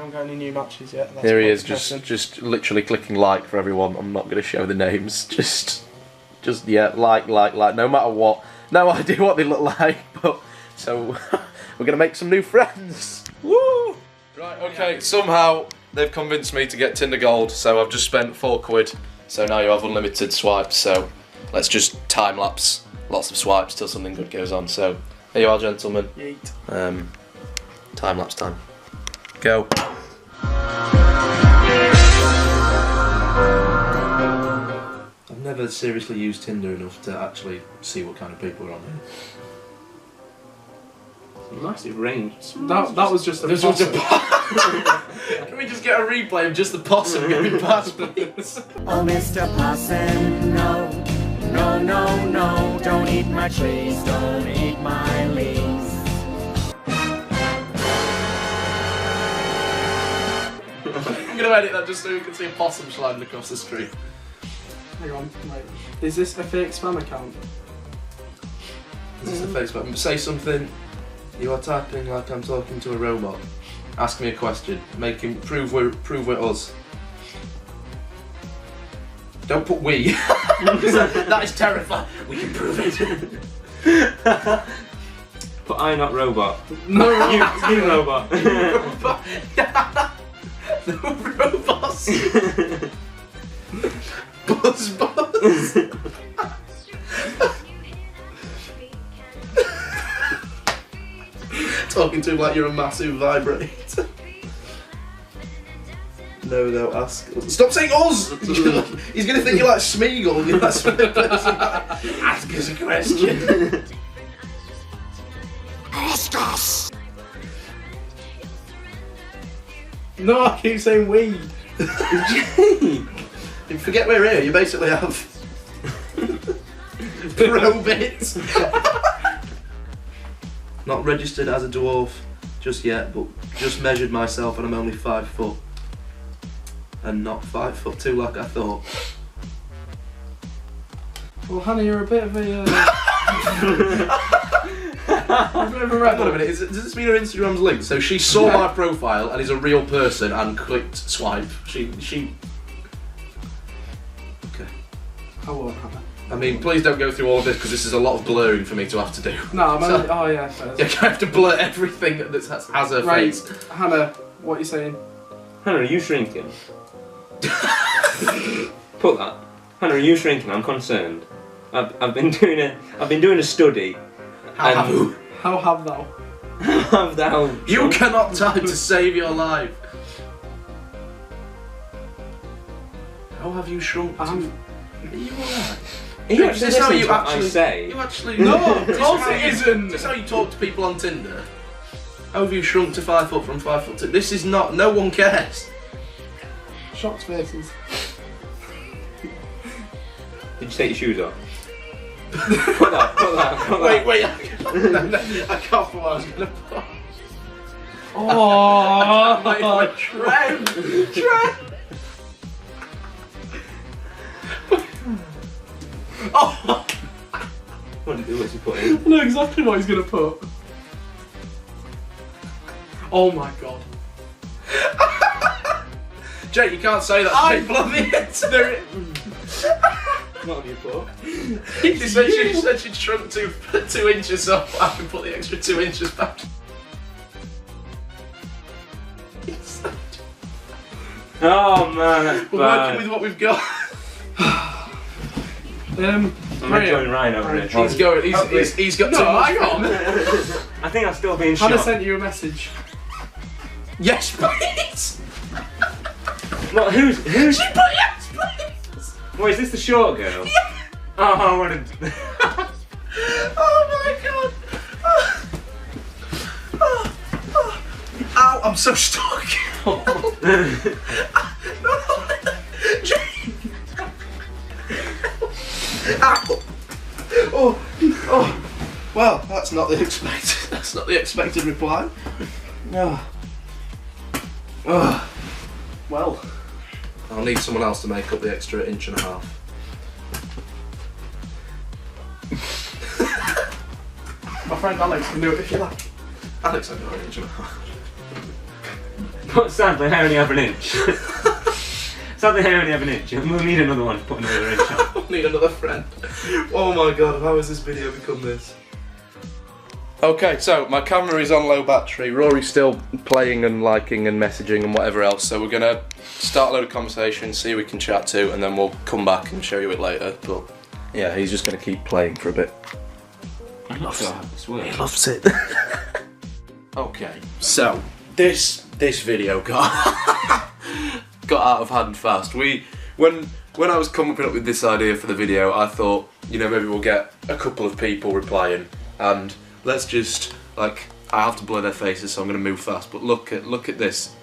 haven't got any new matches yet. Here he is, just literally clicking like for everyone. I'm not going to show the names. Just yeah, like. No matter what. No idea what they look like, but so we're going to make some new friends. Woo! Right, okay. Somehow they've convinced me to get Tinder Gold, so I've just spent £4. So now you have unlimited swipes. So let's just time lapse lots of swipes till something good goes on. So here you are, gentlemen. Yeet. Time lapse time. Go. I've never seriously used Tinder enough to actually see what kind of people are on here. Massive range. That was just a possum. Can we just get a replay of just the possum going past, please? Oh, Mr. Possum, no, no, no, no, don't eat my trees, don't eat my leaves. I'm going to edit that just so we can see a possum sliding across the screen. Hang on, wait. Is this a fake spam account? Is this a Facebook? Say something. You are typing like I'm talking to a robot. Ask me a question. Make him prove we're us. Don't put we. that is terrifying. We can prove it. But I not robot. No, you robot. Robot. No robots. Buzz. Talking to him like you're a massive vibrator. No, ask. Stop saying us! He's gonna think you're like Smeagol. You're like ask us a question. Ask us! No, I keep saying we. Forget we're here, you basically have Probit. Not registered as a dwarf just yet, but just measured myself and I'm only 5 foot. And not 5'2" like I thought. Well, Hannah, you're a bit of a... a bit of a Hold on a minute, does this mean her Instagram's linked? So she saw my profile and is a real person and clicked swipe. She... Okay. I won't, Hannah. I mean, please don't go through all of this because this is a lot of blurring for me to have to do. No, I'm only... So, oh yeah, fair. yeah, I have to blur everything that has her right, face. Hannah, what are you saying? Hannah, are you shrinking? Put that. Hannah, are you shrinking? I'm concerned. I've been doing a study. How have you? How have thou? Have thou? You cannot type to save your life. How have you shrunk? Are you alright? Are you actually listening to what I say? You actually... No, of course it isn't! This is how you talk to people on Tinder. How have you shrunk to 5 foot from 5'2"? This is not... No one cares. Shocked faces. Did you take your shoes off? Put that. Wait. No, I can't put what I was going to put. Oh, Trev! Oh! What's he putting? I know exactly what he's going to put. Oh my god. Jake, you can't say that to people on the internet. What have you put? She said she'd shrunk 2 inches, so I can put the extra 2 inches back. Oh man, that's We're bad. working with what we've got. I'm gonna join Ryan over it. He's going. He's got too much. Hang on. I think I'm still being Hannah shot. sent you a message. Yes, please. What? Who's? She put yes, please. What, is this the short girl? Yeah. Oh, what a... Oh my god. Ow, I'm so stuck. Ow. Oh. Well, that's not the expected. That's not the expected reply. No. Well, I'll need someone else to make up the extra 1.5 inches. My friend Alex can do it if you like. Alex, I've got 1.5 inches. But sadly, I only have an inch. Sadly, I only have an inch, and we'll need another one to put another inch on. We'll need another friend. Oh my god, how has this video become this? Okay, so my camera is on low battery. Rory's still playing and liking and messaging and whatever else, so we're gonna start a load of conversation, see who we can chat to, and then we'll come back and show you it later. But yeah, he's just gonna keep playing for a bit. I'm not sure how this works. He loves it. Okay, so this video got out of hand fast. When I was coming up with this idea for the video, I thought, you know, maybe we'll get a couple of people replying, and let's just, like, I have to blur their faces, so I'm gonna move fast. But look at this,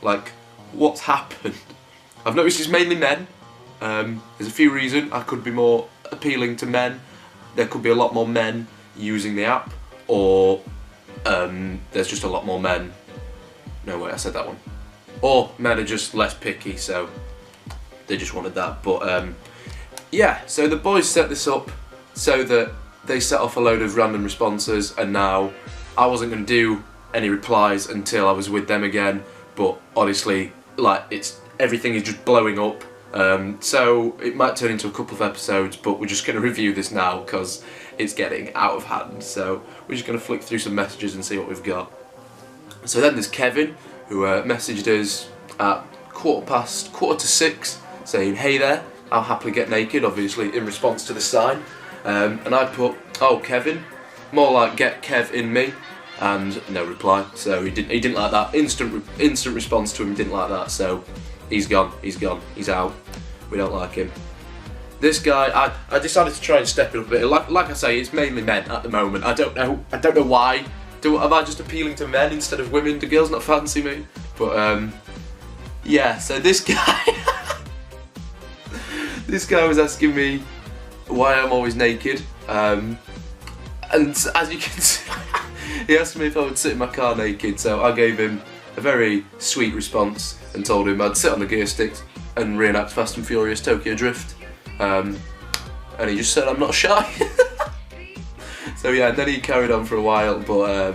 like, what's happened? I've noticed it's mainly men. There's a few reasons. I could be more appealing to men. There could be a lot more men using the app, or there's just a lot more men. No, wait, I said that one. Or men are just less picky, so they just wanted that. But yeah, so the boys set this up so that they set off a load of random responses, and now I wasn't going to do any replies until I was with them again. But honestly, like, everything is just blowing up. So it might turn into a couple of episodes, but we're just going to review this now because it's getting out of hand. So we're just going to flick through some messages and see what we've got. So then there's Kevin, who messaged us at 6:15 saying, "Hey there, I'll happily get naked," obviously in response to the sign. And I put, "Oh, Kevin, more like get Kev in me," and no reply. So he didn't like that. Instant response to him, didn't like that. So he's gone, he's out. We don't like him. This guy, I decided to try and step it up a bit. Like I say, it's mainly men at the moment. I don't know why. Am I just appealing to men instead of women? Do girls not fancy me? But yeah. So this guy, this guy was asking me why I'm always naked. And as you can see, he asked me if I would sit in my car naked. So I gave him a very sweet response and told him I'd sit on the gear sticks and reenact Fast and Furious Tokyo Drift. And he just said I'm not shy. So yeah, and then he carried on for a while, but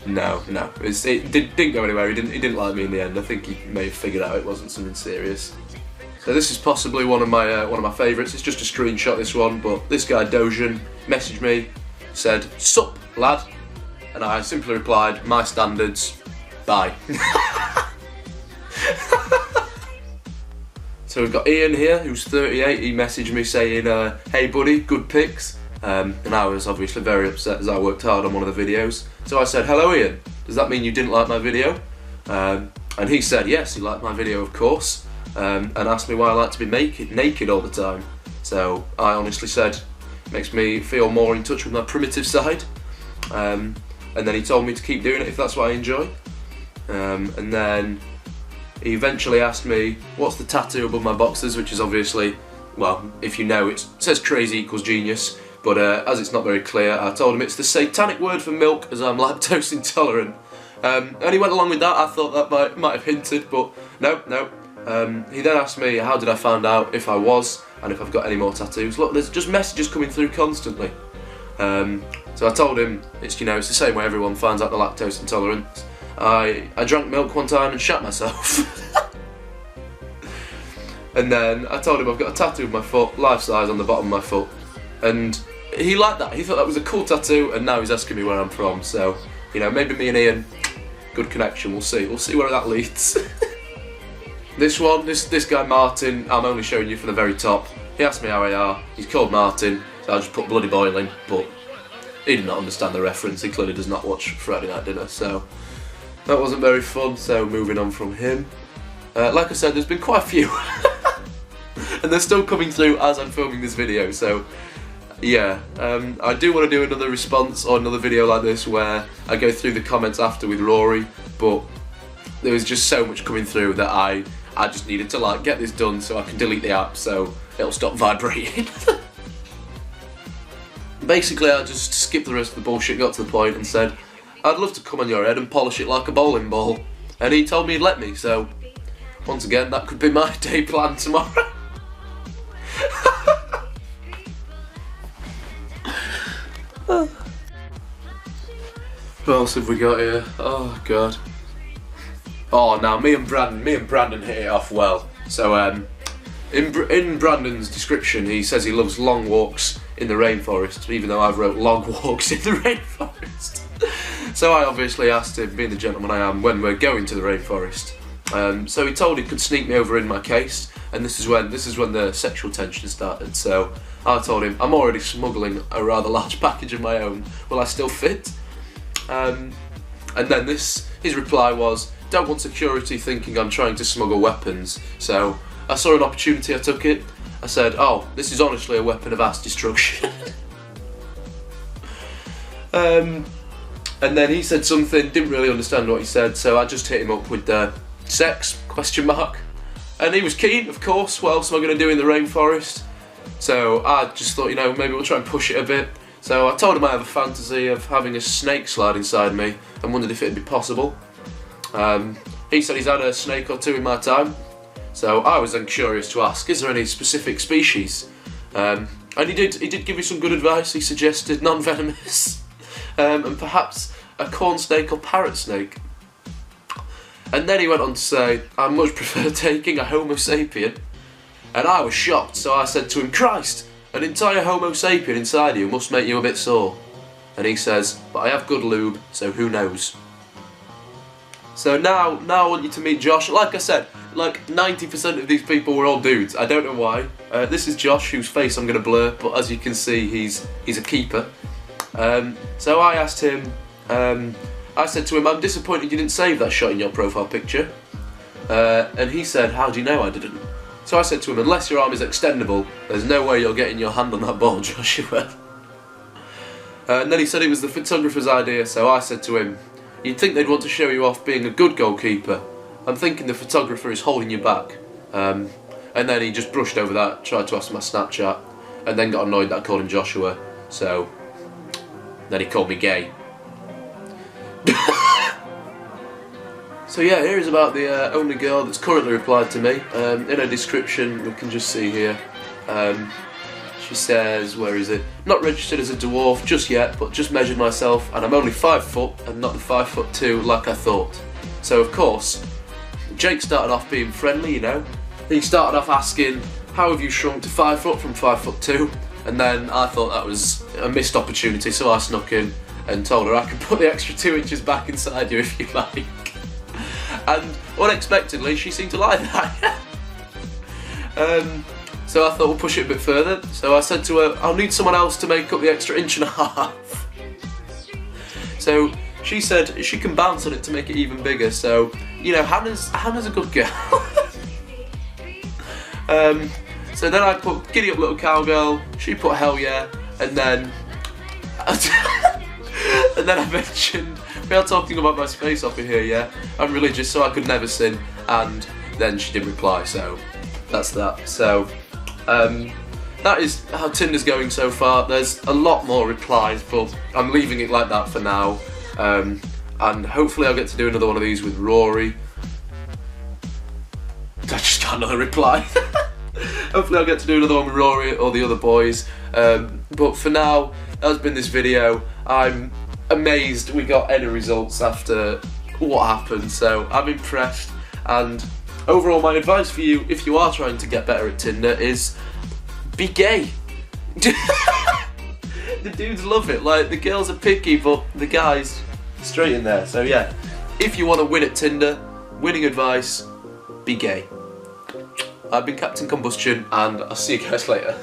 no, it didn't go anywhere. He didn't like me in the end. I think he may have figured out it wasn't something serious. So this is possibly one of my favourites. It's just a screenshot, this one, but this guy Dojan messaged me, said "Sup, lad," and I simply replied, "My standards, bye." So we've got Ian here, who's 38. He messaged me saying, "Hey buddy, good pics." And I was obviously very upset as I worked hard on one of the videos. So I said, "Hello Ian, does that mean you didn't like my video?" And he said yes, he liked my video of course, and asked me why I like to be naked all the time. So I honestly said, makes me feel more in touch with my primitive side. And then he told me to keep doing it if that's what I enjoy. And then he eventually asked me, what's the tattoo above my boxers, which is obviously, well, if you know, it says crazy equals genius. But as it's not very clear, I told him it's the satanic word for milk, as I'm lactose intolerant. And he went along with that. I thought that might have hinted, but no. He then asked me how did I find out if I was, and if I've got any more tattoos. Look, there's just messages coming through constantly. So I told him it's, you know, it's the same way everyone finds out the lactose intolerance. I drank milk one time and shat myself. And then I told him I've got a tattoo of my foot, life size, on the bottom of my foot. And he liked that. He thought that was a cool tattoo, and now he's asking me where I'm from. So, you know, maybe me and Ian, good connection. We'll see where that leads. This one, this guy Martin, I'm only showing you from the very top. He asked me how I are. He's called Martin, so I just put bloody boiling, but he did not understand the reference. He clearly does not watch Friday Night Dinner, so that wasn't very fun. So moving on from him. Like I said, there's been quite a few, and they're still coming through as I'm filming this video. So yeah, I do want to do another response or another video like this where I go through the comments after with Rory, but there was just so much coming through that I just needed to like get this done so I can delete the app so it'll stop vibrating. Basically, I just skipped the rest of the bullshit, got to the point and said, I'd love to come on your head and polish it like a bowling ball. And he told me he'd let me, so once again, that could be my day plan tomorrow. What else have we got here? Oh god. Oh, now me and Brandon hit it off well. So in Brandon's description, he says he loves long walks in the rainforest, even though I've wrote long walks in the rainforest. So I obviously asked him, being the gentleman I am, when we're going to the rainforest. So he told he could sneak me over in my case, and this is when the sexual tension started. So I told him, I'm already smuggling a rather large package of my own. Will I still fit? And then his reply was, don't want security thinking I'm trying to smuggle weapons. So I saw an opportunity, I took it. I said, oh, this is honestly a weapon of mass destruction. And then he said something, didn't really understand what he said, so I just hit him up with the sex, ? And he was keen, of course. What else am I going to do in the rainforest? So I just thought, you know, maybe we'll try and push it a bit. So I told him I have a fantasy of having a snake slide inside me and wondered if it'd be possible. He said he's had a snake or two in my time. So I was then curious to ask, is there any specific species? And he did give me some good advice. He suggested non-venomous, and perhaps a corn snake or parrot snake. And then he went on to say, I much prefer taking a Homo sapien. And I was shocked, so I said to him, Christ, an entire Homo sapien inside you must make you a bit sore. And he says, but I have good lube, so who knows. So now I want you to meet Josh. Like I said, like 90% of these people were all dudes. I don't know why. This is Josh, whose face I'm going to blur, but as you can see, he's a keeper. So I asked him, I said to him, I'm disappointed you didn't save that shot in your profile picture. And he said, how do you know I didn't? So I said to him, unless your arm is extendable, there's no way you're getting your hand on that ball, Joshua. And then he said it was the photographer's idea, so I said to him, you'd think they'd want to show you off being a good goalkeeper. I'm thinking the photographer is holding you back. And then he just brushed over that, tried to ask my Snapchat, and then got annoyed that I called him Joshua, so then he called me gay. So yeah, here is about the only girl that's currently replied to me. In her description, we can just see here, she says, where is it? Not registered as a dwarf just yet, but just measured myself, and I'm only 5 foot and not the 5'2" like I thought. So of course, Jake started off being friendly, you know. He started off asking, how have you shrunk to 5 foot from 5'2"? And then I thought that was a missed opportunity, so I snuck in and told her I could put the extra 2 inches back inside you if you like. And unexpectedly, she seemed to like that. So I thought we'll push it a bit further. So I said to her, I'll need someone else to make up the extra 1.5 inches. So she said she can bounce on it to make it even bigger. So, you know, Hannah's a good girl. So then I put giddy up little cowgirl, she put hell yeah, and then I mentioned, we are talking about my space up in here, yeah, I'm religious so I could never sin, and then she didn't reply, so that's that. So that is how Tinder's going so far. There's a lot more replies, but I'm leaving it like that for now, and hopefully I'll get to do another one of these with Rory. I just got another reply. Hopefully I'll get to do another one with Rory or the other boys, but for now, that's been this video. I'm amazed we got any results after what happened, so I'm impressed, and overall my advice for you, if you are trying to get better at Tinder, is be gay. The dudes love it, like the girls are picky, but the guys straight in there. So yeah, if you want to win at Tinder, winning advice, be gay. I've been Captain Combustion, and I'll see you guys later.